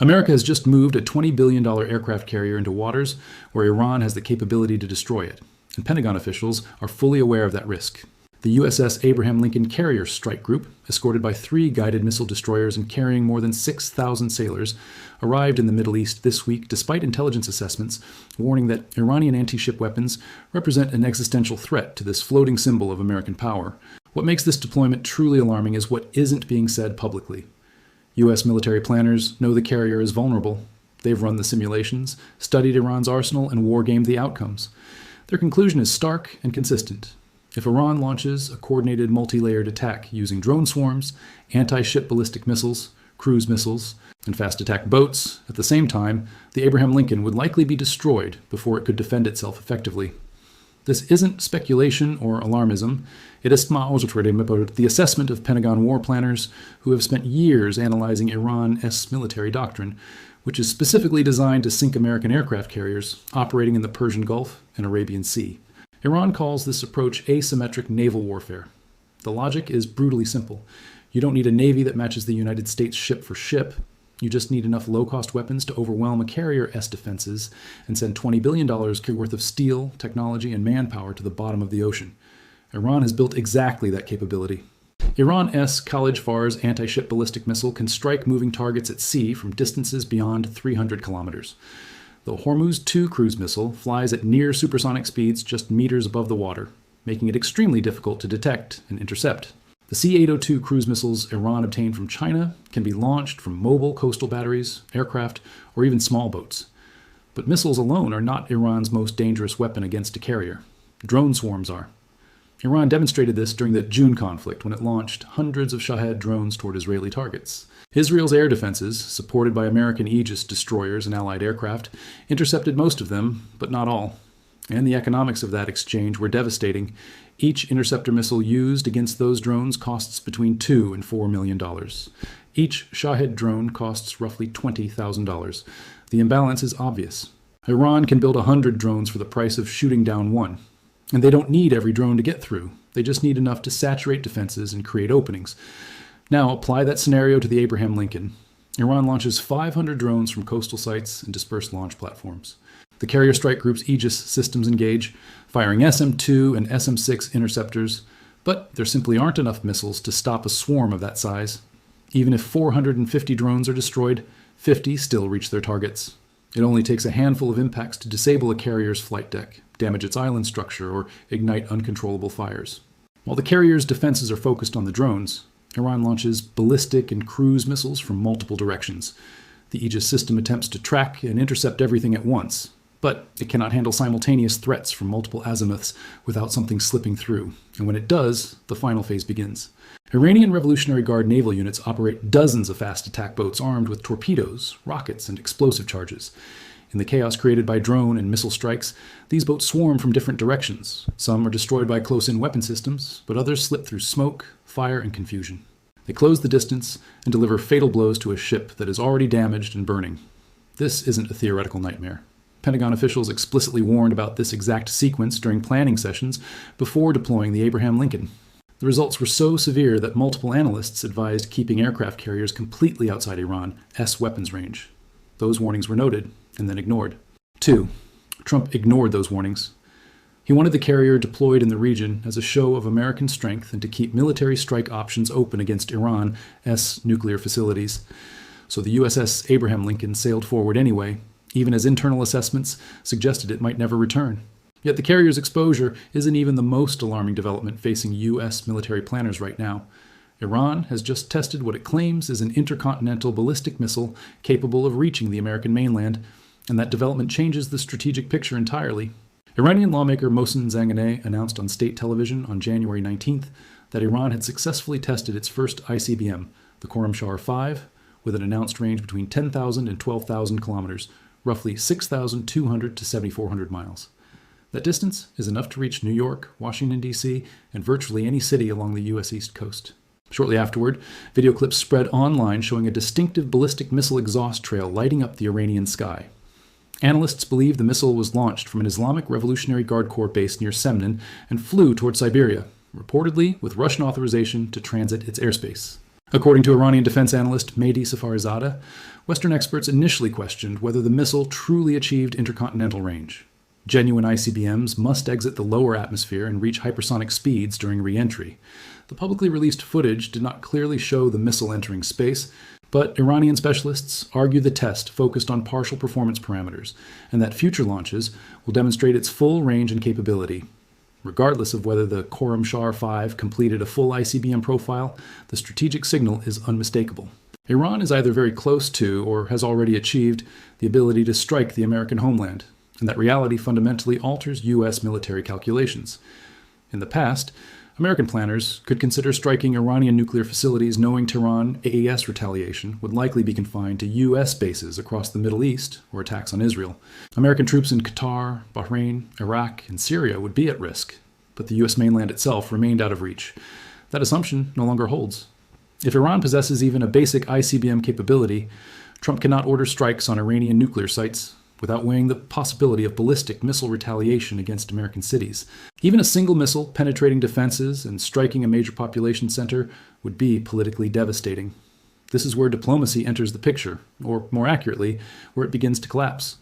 America has just moved a $20 billion aircraft carrier into waters where Iran has the capability to destroy it, and Pentagon officials are fully aware of that risk. The USS Abraham Lincoln Carrier Strike Group, escorted by 3 guided missile destroyers and carrying more than 6,000 sailors, arrived in the Middle East this week despite intelligence assessments warning that Iranian anti-ship weapons represent an existential threat to this floating symbol of American power. What makes this deployment truly alarming is what isn't being said publicly. U.S. military planners know the carrier is vulnerable. They've run the simulations, studied Iran's arsenal, and wargamed the outcomes. Their conclusion is stark and consistent. If Iran launches a coordinated multi-layered attack using drone swarms, anti-ship ballistic missiles, cruise missiles, and fast attack boats at the same time, the Abraham Lincoln would likely be destroyed before it could defend itself effectively. This isn't speculation or alarmism. It is the assessment of Pentagon war planners who have spent years analyzing Iran's military doctrine, which is specifically designed to sink American aircraft carriers operating in the Persian Gulf and Arabian Sea. Iran calls this approach asymmetric naval warfare. The logic is brutally simple. You don't need a navy that matches the United States ship for ship. You just need enough low-cost weapons to overwhelm a carrier's defenses and send $20 billion worth of steel, technology, and manpower to the bottom of the ocean. Iran has built exactly that capability. Iran's College-Fars anti-ship ballistic missile can strike moving targets at sea from distances beyond 300 kilometers. The Hormuz 2 cruise missile flies at near supersonic speeds just meters above the water, making it extremely difficult to detect and intercept. The C-802 cruise missiles Iran obtained from China can be launched from mobile coastal batteries, aircraft, or even small boats. But missiles alone are not Iran's most dangerous weapon against a carrier. Drone swarms are. Iran demonstrated this during the June conflict when it launched hundreds of Shahed drones toward Israeli targets. Israel's air defenses, supported by American Aegis destroyers and allied aircraft, intercepted most of them, but not all. And the economics of that exchange were devastating. Each interceptor missile used against those drones costs between $2 and $4 million. Each Shahed drone costs roughly $20,000. The imbalance is obvious. Iran can build 100 drones for the price of shooting down one. And they don't need every drone to get through. They just need enough to saturate defenses and create openings. Now apply that scenario to the Abraham Lincoln. Iran launches 500 drones from coastal sites and dispersed launch platforms. The carrier strike group's Aegis systems engage, firing SM-2 and SM-6 interceptors, but there simply aren't enough missiles to stop a swarm of that size. Even if 450 drones are destroyed, 50 still reach their targets. It only takes a handful of impacts to disable a carrier's flight deck, damage its island structure, or ignite uncontrollable fires. While the carrier's defenses are focused on the drones, Iran launches ballistic and cruise missiles from multiple directions. The Aegis system attempts to track and intercept everything at once, but it cannot handle simultaneous threats from multiple azimuths without something slipping through, and when it does, the final phase begins. Iranian Revolutionary Guard naval units operate dozens of fast attack boats armed with torpedoes, rockets, and explosive charges. In the chaos created by drone and missile strikes, these boats swarm from different directions. Some are destroyed by close-in weapon systems, but others slip through smoke, fire, and confusion. They close the distance and deliver fatal blows to a ship that is already damaged and burning. This isn't a theoretical nightmare. Pentagon officials explicitly warned about this exact sequence during planning sessions before deploying the Abraham Lincoln. The results were so severe that multiple analysts advised keeping aircraft carriers completely outside Iran's weapons range. Those warnings were noted and then ignored. 2. Trump ignored those warnings. He wanted the carrier deployed in the region as a show of American strength and to keep military strike options open against Iran's nuclear facilities. So the USS Abraham Lincoln sailed forward anyway, even as internal assessments suggested it might never return. Yet the carrier's exposure isn't even the most alarming development facing U.S. military planners right now. Iran has just tested what it claims is an intercontinental ballistic missile capable of reaching the American mainland, and that development changes the strategic picture entirely. Iranian lawmaker Mohsen Zanganeh announced on state television on January 19th that Iran had successfully tested its first ICBM, the Khorramshahr-5, with an announced range between 10,000 and 12,000 kilometers, roughly 6,200 to 7,400 miles. That distance is enough to reach New York, Washington, D.C., and virtually any city along the U.S. East Coast. Shortly afterward, video clips spread online showing a distinctive ballistic missile exhaust trail lighting up the Iranian sky. Analysts believe the missile was launched from an Islamic Revolutionary Guard Corps base near Semnan and flew toward Siberia, reportedly with Russian authorization to transit its airspace. According to Iranian defense analyst Mehdi Safarizadeh, Western experts initially questioned whether the missile truly achieved intercontinental range. Genuine ICBMs must exit the lower atmosphere and reach hypersonic speeds during re-entry. The publicly released footage did not clearly show the missile entering space, but Iranian specialists argue the test focused on partial performance parameters, and that future launches will demonstrate its full range and capability. Regardless of whether the Khorramshahr 5 completed a full ICBM profile, the strategic signal is unmistakable. Iran is either very close to or has already achieved the ability to strike the American homeland, and that reality fundamentally alters U.S. military calculations. In the past, American planners could consider striking Iranian nuclear facilities knowing Tehran AES retaliation would likely be confined to U.S. bases across the Middle East or attacks on Israel. American troops in Qatar, Bahrain, Iraq, and Syria would be at risk, but the U.S. mainland itself remained out of reach. That assumption no longer holds. If Iran possesses even a basic ICBM capability, Trump cannot order strikes on Iranian nuclear sites without weighing the possibility of ballistic missile retaliation against American cities. Even a single missile penetrating defenses and striking a major population center would be politically devastating. This is where diplomacy enters the picture, or more accurately, where it begins to collapse.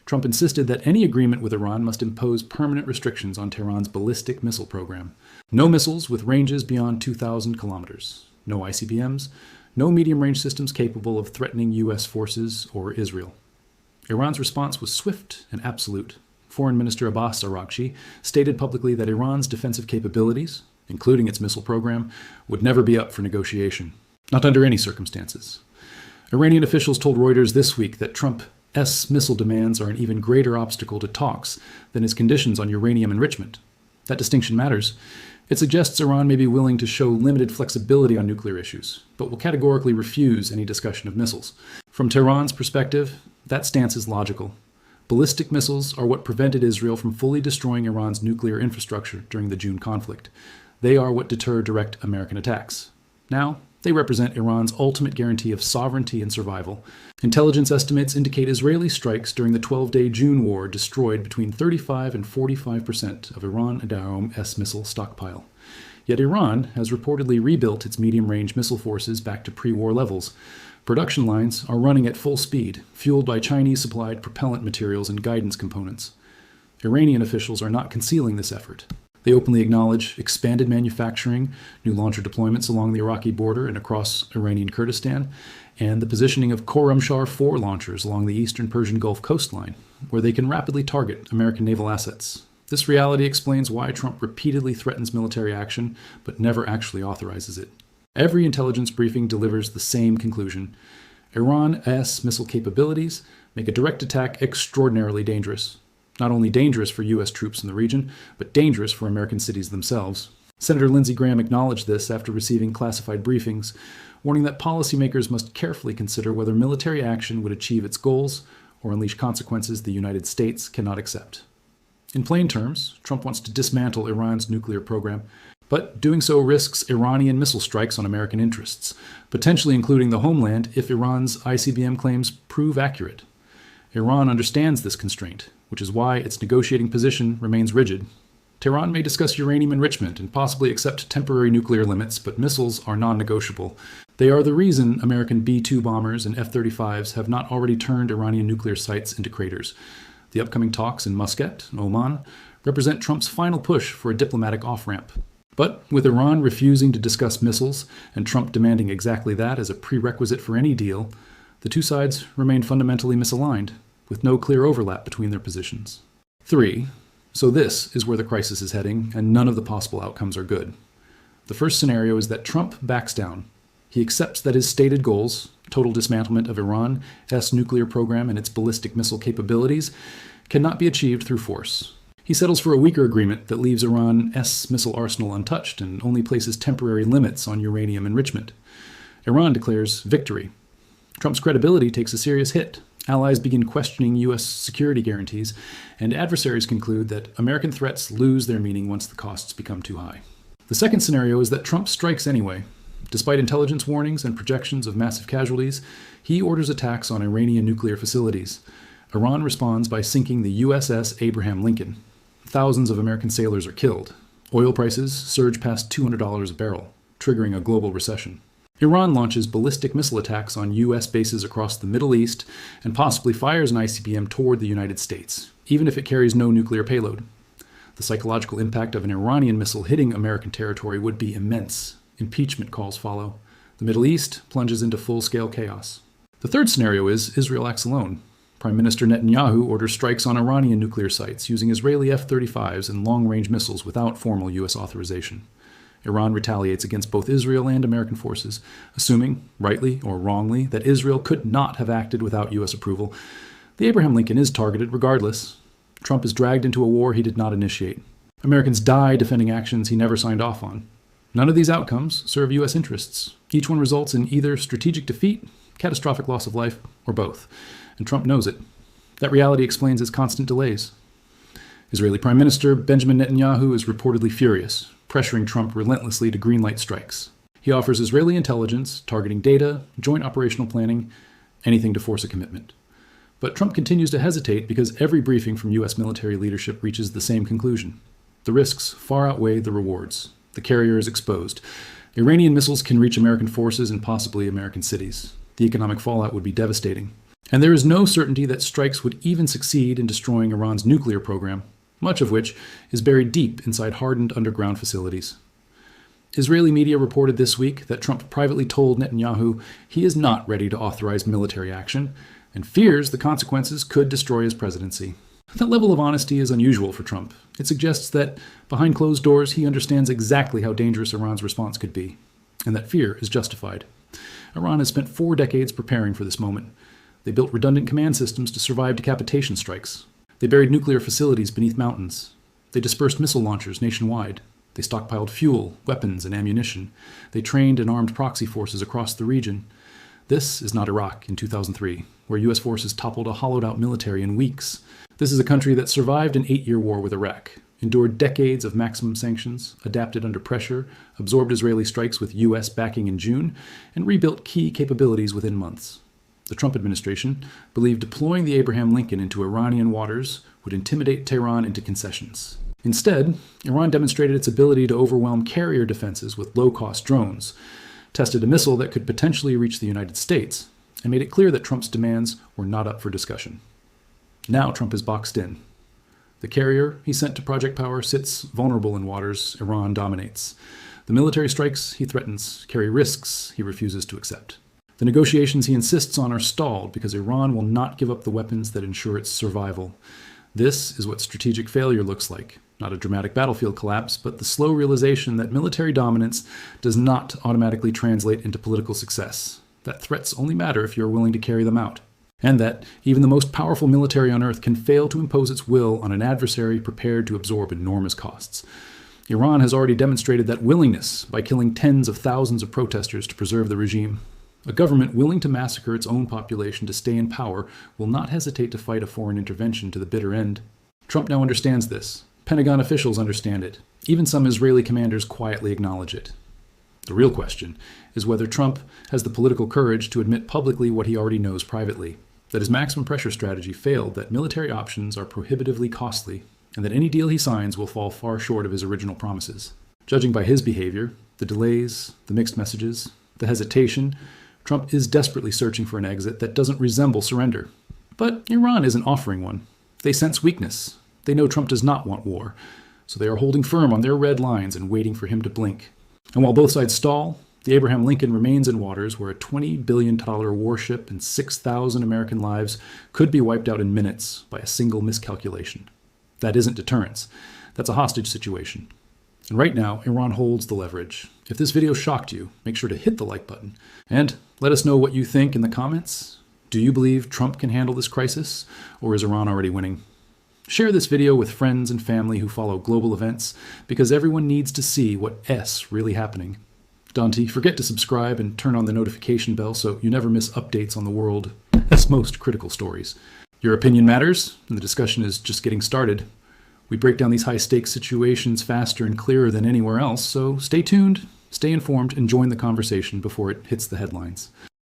Trump insisted that any agreement with Iran must impose permanent restrictions on Tehran's ballistic missile program. No missiles with ranges beyond 2,000 kilometers. No ICBMs. No medium-range systems capable of threatening U.S. forces or Israel. Iran's response was swift and absolute. Foreign Minister Abbas Araghchi stated publicly that Iran's defensive capabilities, including its missile program, would never be up for negotiation. Not under any circumstances. Iranian officials told Reuters this week that Trump's missile demands are an even greater obstacle to talks than his conditions on uranium enrichment. That distinction matters. It suggests Iran may be willing to show limited flexibility on nuclear issues, but will categorically refuse any discussion of missiles. From Tehran's perspective, that stance is logical. Ballistic missiles are what prevented Israel from fully destroying Iran's nuclear infrastructure during the June conflict. They are what deter direct American attacks. Now, they represent Iran's ultimate guarantee of sovereignty and survival. Intelligence estimates indicate Israeli strikes during the 12-day June war destroyed between 35 and 45% of Iran-Adarome missile stockpile. Yet Iran has reportedly rebuilt its medium-range missile forces back to pre-war levels. Production lines are running at full speed, fueled by Chinese-supplied propellant materials and guidance components. Iranian officials are not concealing this effort. They openly acknowledge expanded manufacturing, new launcher deployments along the Iraqi border and across Iranian Kurdistan, and the positioning of Khorramshahr 4 launchers along the eastern Persian Gulf coastline, where they can rapidly target American naval assets. This reality explains why Trump repeatedly threatens military action, but never actually authorizes it. Every intelligence briefing delivers the same conclusion. Iran's missile capabilities make a direct attack extraordinarily dangerous. Not only dangerous for U.S. troops in the region, but dangerous for American cities themselves. Senator Lindsey Graham acknowledged this after receiving classified briefings, warning that policymakers must carefully consider whether military action would achieve its goals or unleash consequences the United States cannot accept. In plain terms, Trump wants to dismantle Iran's nuclear program, but doing so risks Iranian missile strikes on American interests, potentially including the homeland if Iran's ICBM claims prove accurate. Iran understands this constraint, which is why its negotiating position remains rigid. Tehran may discuss uranium enrichment and possibly accept temporary nuclear limits, but missiles are non-negotiable. They are the reason American B-2 bombers and F-35s have not already turned Iranian nuclear sites into craters. The upcoming talks in Muscat, Oman, represent Trump's final push for a diplomatic off-ramp. But with Iran refusing to discuss missiles and Trump demanding exactly that as a prerequisite for any deal, the two sides remain fundamentally misaligned, with no clear overlap between their positions. 3. So this is where the crisis is heading, and none of the possible outcomes are good. The first scenario is that Trump backs down. He accepts that his stated goals, total dismantlement of Iran's nuclear program and its ballistic missile capabilities, cannot be achieved through force. He settles for a weaker agreement that leaves Iran's missile arsenal untouched and only places temporary limits on uranium enrichment. Iran declares victory. Trump's credibility takes a serious hit. Allies begin questioning U.S. security guarantees, and adversaries conclude that American threats lose their meaning once the costs become too high. The second scenario is that Trump strikes anyway. Despite intelligence warnings and projections of massive casualties, he orders attacks on Iranian nuclear facilities. Iran responds by sinking the USS Abraham Lincoln. Thousands of American sailors are killed. Oil prices surge past $200 a barrel, triggering a global recession. Iran launches ballistic missile attacks on U.S. bases across the Middle East and possibly fires an ICBM toward the United States, even if it carries no nuclear payload. The psychological impact of an Iranian missile hitting American territory would be immense. Impeachment calls follow. The Middle East plunges into full-scale chaos. The third scenario is Israel acts alone. Prime Minister Netanyahu orders strikes on Iranian nuclear sites using Israeli F-35s and long-range missiles without formal U.S. authorization. Iran retaliates against both Israel and American forces, assuming, rightly or wrongly, that Israel could not have acted without U.S. approval. The Abraham Lincoln is targeted regardless. Trump is dragged into a war he did not initiate. Americans die defending actions he never signed off on. None of these outcomes serve U.S. interests. Each one results in either strategic defeat, catastrophic loss of life, or both. And Trump knows it. That reality explains his constant delays. Israeli Prime Minister Benjamin Netanyahu is reportedly furious, pressuring Trump relentlessly to greenlight strikes. He offers Israeli intelligence, targeting data, joint operational planning, anything to force a commitment. But Trump continues to hesitate because every briefing from U.S. military leadership reaches the same conclusion. The risks far outweigh the rewards. The carrier is exposed. Iranian missiles can reach American forces and possibly American cities. The economic fallout would be devastating. And there is no certainty that strikes would even succeed in destroying Iran's nuclear program, much of which is buried deep inside hardened underground facilities. Israeli media reported this week that Trump privately told Netanyahu he is not ready to authorize military action and fears the consequences could destroy his presidency. That level of honesty is unusual for Trump. It suggests that behind closed doors he understands exactly how dangerous Iran's response could be, and that fear is justified. Iran has spent 4 decades preparing for this moment. They built redundant command systems to survive decapitation strikes. They buried nuclear facilities beneath mountains. They dispersed missile launchers nationwide. They stockpiled fuel, weapons, and ammunition. They trained and armed proxy forces across the region. This is not Iraq in 2003, where U.S. forces toppled a hollowed-out military in weeks. This is a country that survived an 8-year war with Iraq, endured decades of maximum sanctions, adapted under pressure, absorbed Israeli strikes with U.S. backing in June, and rebuilt key capabilities within months. The Trump administration believed deploying the Abraham Lincoln into Iranian waters would intimidate Tehran into concessions. Instead, Iran demonstrated its ability to overwhelm carrier defenses with low-cost drones, tested a missile that could potentially reach the United States, and made it clear that Trump's demands were not up for discussion. Now Trump is boxed in. The carrier he sent to Project Power sits vulnerable in waters Iran dominates. The military strikes he threatens carry risks he refuses to accept. The negotiations he insists on are stalled because Iran will not give up the weapons that ensure its survival. This is what strategic failure looks like. Not a dramatic battlefield collapse, but the slow realization that military dominance does not automatically translate into political success. That threats only matter if you're willing to carry them out. And that even the most powerful military on earth can fail to impose its will on an adversary prepared to absorb enormous costs. Iran has already demonstrated that willingness by killing tens of thousands of protesters to preserve the regime. A government willing to massacre its own population to stay in power will not hesitate to fight a foreign intervention to the bitter end. Trump now understands this. Pentagon officials understand it. Even some Israeli commanders quietly acknowledge it. The real question is whether Trump has the political courage to admit publicly what he already knows privately, that his maximum pressure strategy failed, that military options are prohibitively costly, and that any deal he signs will fall far short of his original promises. Judging by his behavior, the delays, the mixed messages, the hesitation, Trump is desperately searching for an exit that doesn't resemble surrender. But Iran isn't offering one. They sense weakness. They know Trump does not want war, so they are holding firm on their red lines and waiting for him to blink. And while both sides stall, the Abraham Lincoln remains in waters where a $20 billion warship and 6,000 American lives could be wiped out in minutes by a single miscalculation. That isn't deterrence. That's a hostage situation. And right now, Iran holds the leverage. If this video shocked you, make sure to hit the like button. And let us know what you think in the comments. Do you believe Trump can handle this crisis, or is Iran already winning? Share this video with friends and family who follow global events, because everyone needs to see what's really happening. Don't forget to subscribe and turn on the notification bell so you never miss updates on the world's most critical stories. Your opinion matters, and the discussion is just getting started. We break down these high-stakes situations faster and clearer than anywhere else, so stay tuned, stay informed, and join the conversation before it hits the headlines.